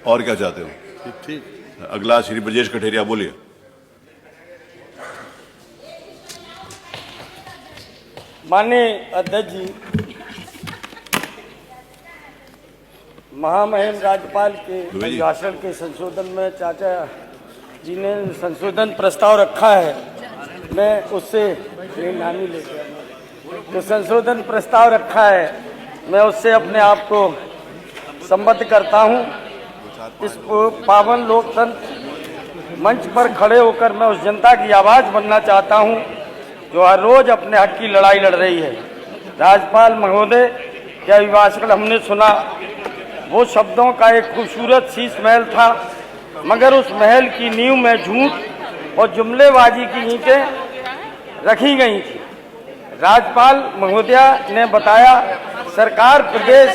और क्या चाहते हो? ठीक। अगला श्री ब्रजेश कठेरिया, बोलिए। माननीय अध्यक्ष जी, महामहिम राज्यपाल के भाषण के संशोधन में चाचा जी ने संशोधन प्रस्ताव रखा है, मैं उससे नानी लेकर जो संशोधन प्रस्ताव रखा है मैं उससे अपने आप को संबद्ध करता हूं। इस पावन लोकतंत्र मंच पर खड़े होकर मैं उस जनता की आवाज़ बनना चाहता हूं जो हर रोज अपने हक की लड़ाई लड़ रही है। राज्यपाल महोदय का अभिभाषण हमने सुना, वो शब्दों का एक खूबसूरत शीश महल था, मगर उस महल की नींव में झूठ और जुमलेबाजी की ईंटें रखी गई थी। राज्यपाल महोदया ने बताया सरकार प्रदेश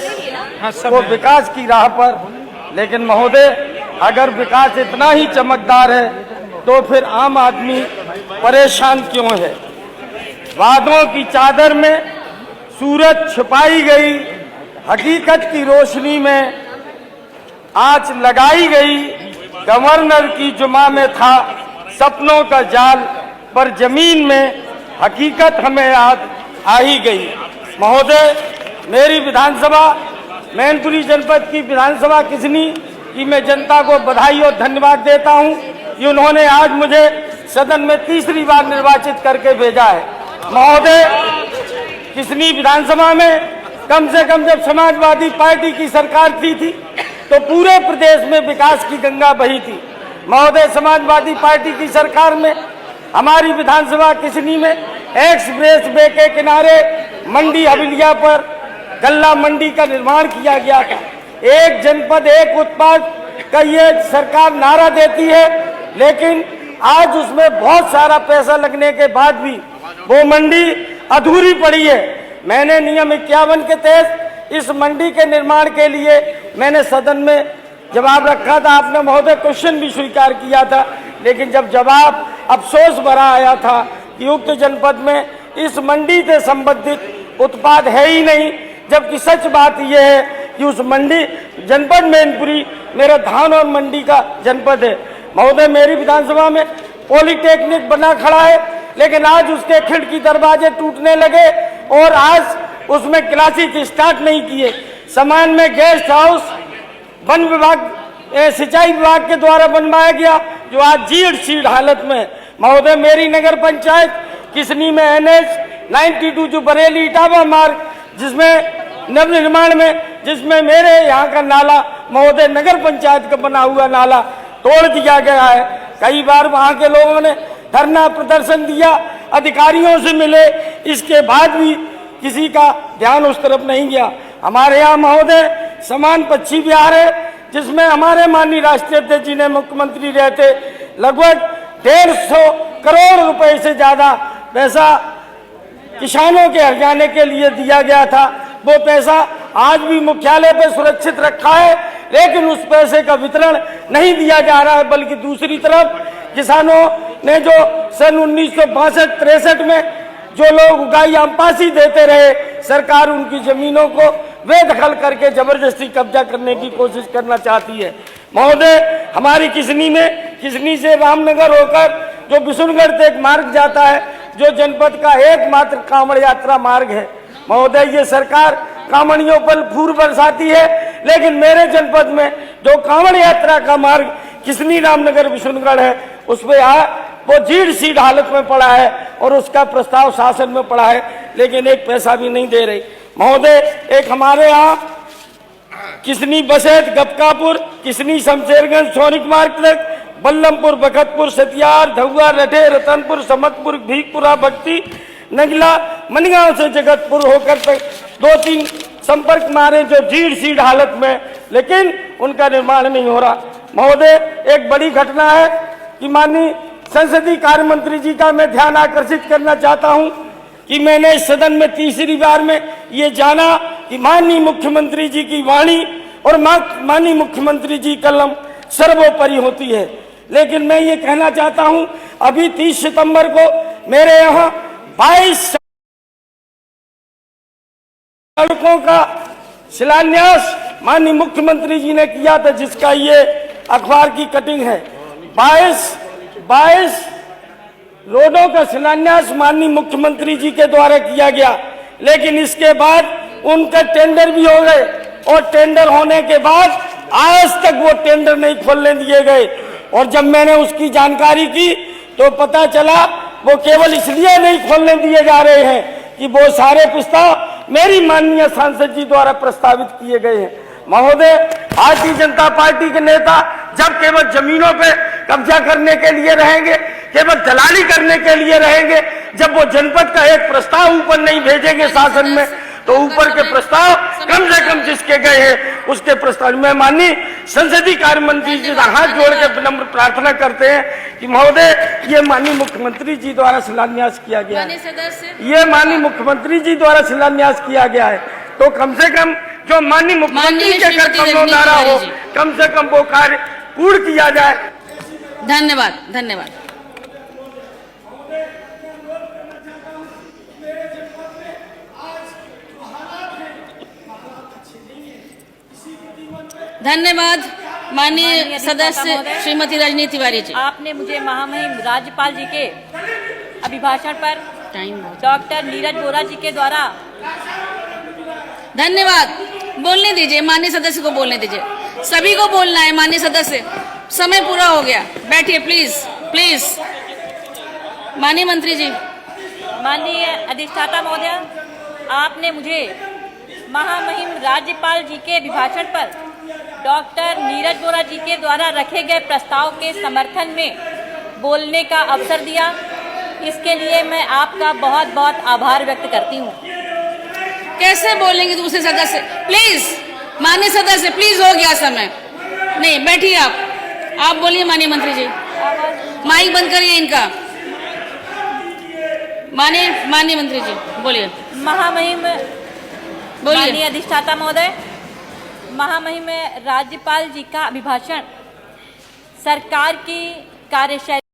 को विकास की राह पर, लेकिन महोदय अगर विकास इतना ही चमकदार है तो फिर आम आदमी परेशान क्यों है? वादों की चादर में सूरज छुपाई गई, हकीकत की रोशनी में आंच लगाई गई। गवर्नर की जुमा में था सपनों का जाल, पर जमीन में हकीकत हमें याद आ ही गई। महोदय, मेरी विधानसभा मैनपुरी जनपद की विधानसभा किसनी की मैं जनता को बधाई और धन्यवाद देता हूं कि उन्होंने आज मुझे सदन में तीसरी बार निर्वाचित करके भेजा है। महोदय, किसनी विधानसभा में कम से कम जब समाजवादी पार्टी की सरकार थी तो पूरे प्रदेश में विकास की गंगा बही थी। महोदय, समाजवादी पार्टी की सरकार में हमारी विधानसभा किसनी में एक्सप्रेस वे के किनारे मंडी हवेलिया पर गल्ला मंडी का निर्माण किया गया था। एक जनपद एक उत्पाद का ये सरकार नारा देती है, लेकिन आज उसमें बहुत सारा पैसा लगने के बाद भी वो मंडी अधूरी पड़ी है। मैंने नियम 51 के तहत इस मंडी के निर्माण के लिए मैंने सदन में जवाब रखा था। आपने महोदय क्वेश्चन भी स्वीकार किया था, लेकिन जब जवाब अफसोस भरा आया था कि उक्त जनपद में इस मंडी से संबंधित उत्पाद है ही नहीं, जबकि सच बात यह है कि उस मंडी जनपद मैनपुरी मेरा धान और मंडी का जनपद है। महोदय, मेरी विधानसभा में पॉलिटेक्निक बना खड़ा है, लेकिन आज उसके खिड़की दरवाजे टूटने लगे और आज उसमें क्लासेस स्टार्ट नहीं किए। समान में गेस्ट हाउस वन विभाग सिंचाई विभाग के द्वारा बनवाया गया जो आज जीर्ण शीर्ण हालत में। महोदय, मेरी नगर पंचायत किसनी में NH 92 जो बरेली इटावा मार्ग जिसमें नव निर्माण में, जिसमें मेरे यहाँ का नाला महोदय नगर पंचायत का बना हुआ नाला तोड़ दिया गया है। कई बार वहाँ के लोगों ने धरना प्रदर्शन दिया, अधिकारियों से मिले, इसके बाद भी किसी का ध्यान उस तरफ नहीं गया। हमारे यहाँ महोदय समान पक्षी विहार है, जिसमें हमारे माननीय राष्ट्रीय अध्यक्ष जी ने मुख्यमंत्री रहते लगभग 150 करोड़ रुपए से ज्यादा पैसा किसानों के हर्जाने के लिए दिया गया था। वो पैसा आज भी मुख्यालय पे सुरक्षित रखा है, लेकिन उस पैसे का वितरण नहीं दिया जा रहा है, बल्कि दूसरी तरफ किसानों ने जो सन 1962-63 में जो लोग उगाई आमपासी देते रहे, सरकार उनकी जमीनों को बेदखल करके जबरदस्ती कब्जा करने की कोशिश करना चाहती है। महोदय, हमारी किसनी से रामनगर होकर जो बिशुनगढ़ तक मार्ग जाता है, जो जनपद का एकमात्र कांवड़ यात्रा मार्ग है। महोदय, ये सरकार कांवड़ियों पर फूल बरसाती है, लेकिन मेरे जनपद में जो कांवड़ यात्रा का मार्ग किसनी रामनगर बिशुनगढ़ है, उसमें वो जीर्ण शीर्ण हालत में पड़ा है और उसका प्रस्ताव शासन में पड़ा है, लेकिन एक पैसा भी नहीं दे रही। महोदय, एक हमारे यहाँ किसनी बसेत गपकापुर, किसनी शमशेरगंज सोनिक मार्ग तक, बल्लमपुर, बखतपुर, सतियार, धुआ, रठे, रतनपुर, समतपुर, भीखपुरा, भक्ति, नगला, मनगांव से जगतपुर होकर तक 2-3 संपर्क मारे जो जीर्ण शीर्ण हालत में, लेकिन उनका निर्माण नहीं हो रहा। महोदय, एक बड़ी घटना है कि माननीय संसदीय कार्य मंत्री जी का मैं ध्यान आकर्षित करना चाहता हूं कि मैंने इस सदन में तीसरी बार में ये जाना कि माननीय मुख्यमंत्री जी की वाणी और माननीय मुख्यमंत्री जी कलम सर्वोपरि होती है, लेकिन मैं ये कहना चाहता हूं अभी 30 सितंबर को मेरे यहाँ 22 सड़कों का शिलान्यास माननीय मुख्यमंत्री जी ने किया था, जिसका ये अखबार की कटिंग है। 22 रोडों का शिलान्यास माननीय मुख्यमंत्री जी के द्वारा किया गया, लेकिन इसके बाद उनका टेंडर भी हो गए और टेंडर होने के बाद आज तक वो टेंडर नहीं खोलने दिए गए। और जब मैंने उसकी जानकारी की तो पता चला वो केवल इसलिए नहीं खोलने दिए जा रहे हैं कि वो सारे प्रस्ताव मेरी माननीय सांसद जी द्वारा प्रस्तावित किए गए हैं। महोदय, भारतीय जनता पार्टी के नेता जब केवल जमीनों पे कब्जा करने के लिए रहेंगे, केवल दलाली करने के लिए रहेंगे, जब वो जनपद का एक प्रस्ताव ऊपर नहीं भेजेंगे शासन में, तो ऊपर के प्रस्ताव कम से कम जिसके गए हैं उसके प्रस्ताव में माननीय संसदीय कार्य मंत्री जी का हाथ जोड़ के विनम्र प्रार्थना करते हैं कि महोदय, ये माननीय मुख्यमंत्री जी द्वारा शिलान्यास किया गया है, ये माननीय मुख्यमंत्री जी द्वारा शिलान्यास किया गया है, तो कम से कम जो माननीय मुख्यमंत्री के अगर कमलों नारा हो, कम से कम वो कार्य पूर्ण किया जाए। धन्यवाद, धन्यवाद। धन्यवाद माननीय सदस्य श्रीमती रजनी तिवारी जी। आपने मुझे महामहिम राज्यपाल जी के अभिभाषण पर डॉक्टर नीरज वोरा जी के द्वारा। धन्यवाद, बोलने दीजिए, माननीय सदस्य को बोलने दीजिए, सभी को बोलना है। माननीय सदस्य, समय पूरा हो गया, बैठिए प्लीज प्लीज। माननीय मंत्री जी। माननीय अधिष्ठाता महोदय, आपने मुझे महामहिम राज्यपाल जी के अभिभाषण पर डॉक्टर नीरज वोरा जी के द्वारा रखे गए प्रस्ताव के समर्थन में बोलने का अवसर दिया, इसके लिए मैं आपका बहुत बहुत आभार व्यक्त करती हूँ। कैसे बोलेंगे दूसरे सदस्य? प्लीज माननीय सदस्य, प्लीज, हो गया समय। नहीं, बैठिए आप बोलिए माननीय मंत्री जी। माइक बंद करिए इनका। माननीय मंत्री जी बोलिए। महामहिम बोलिए। माननीय अधिष्ठाता महोदय, महामहिम राज्यपाल जी का अभिभाषण सरकार की कार्यशैली